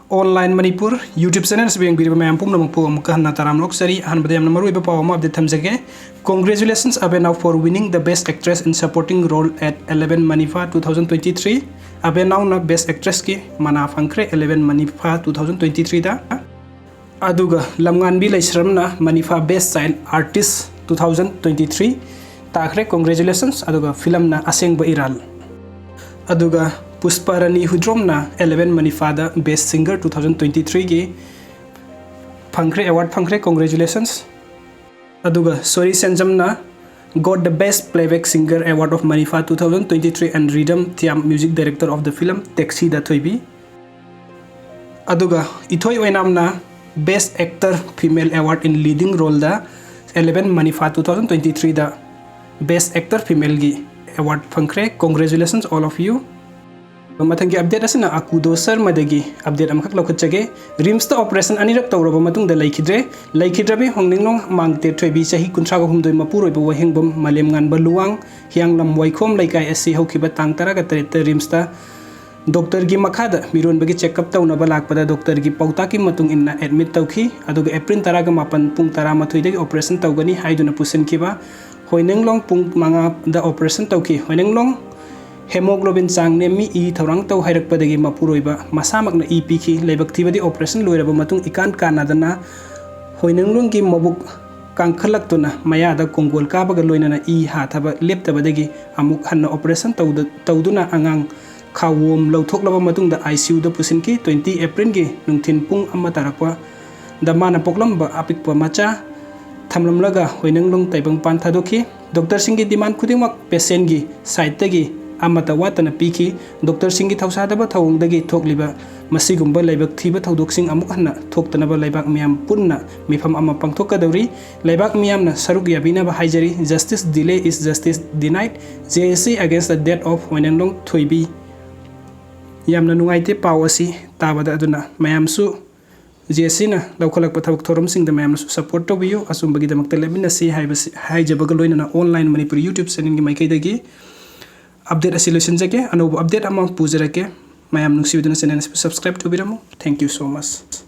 online Manipur YouTube channel se beng birba mayam pum namang po amka hanna taram lok sari han badam na maru iba paw ma update thamjage. Congratulations Abenao for winning the best actress in supporting role at 11 Manifa 2023. Abenao na best actress ki mana phangkhre 11 Manifa 2023 da. Aduga lamnganbi laisram na Manifa best child artist 2023 takhre. Congratulations aduga film na asengba iral. Aduga Pusparani Hudrom na 11 Manifa da best singer 2023 ki phangkhre award phangkhre. Congratulations. Aduga Sorry Senjam na got the best playback singer award of Manifa 2023 and Rhythm Thiam music director of the film Taxi da Thoibi. Aduga Ithoi oinam na best actor female award in leading role da 11 Manifa 2023 da best actor female gi award phangkhre. Congratulations all of you. Mathangi update asina akudo sir madagi update amkhak lokhachage rims ta operation anirak tawraba matung da laikhidrabe hongninglong mangte thoibi chahi kuntra go humdoi mapuroi bo hengbom malem ngan baluang hiang lam waikhom laikai asi haukiba tang tara ga tare rims ta doctor gi makhada miron bagi check up tawna balak pada doctor gi pauta ki matung inna admit tawki aduga april tara ga mapan pung tara mathoi dagi operation tawgani haiduna pusen kiba hoinenglong pung manga da operation tawki hoinenglong hemoglobin chang ne mi e thorang taw hairak padagi mapuroiba masamak na e piki lebak thibadi operation loiraba matung ikan kanadana hoinenglong gi mabuk kangkhalak tuna maya da kongol ka baga loina na e ha thaba leptabadagi amuk hanna operation tawduna angang khawom lauthok matung da ICU da pusin ki 20 April gi nungthin pung amma tarakwa da mana poklamba apikpa macha thamlamlaga hoinenglong taibang pan thadoki doctor singi demand khudingmak patient gi side tagi amata watana piki doctor singi thausadaba thawongdagi thokliba masigumba laibak thiba thaudok-sing amuk hanna thoktanaba laibak miyam punna mifam ama pangthokadawri laibak miyamna saruk yabinaba haijari justice delay is justice denied. JSC against the death of Wenenlong Thoibi yamna nungaite pawasi tabada aduna mayamsu JSC na lawkhalakpa thabak thorom sing da mayamna support tobiyo asumbagi damakta lebina si haijabaga loina online Manipur YouTube channel gi maikaidagi update solution jake anouba update ama pujara ke mayam nungsi biduna channel subscribe to biramu. Thank you so much.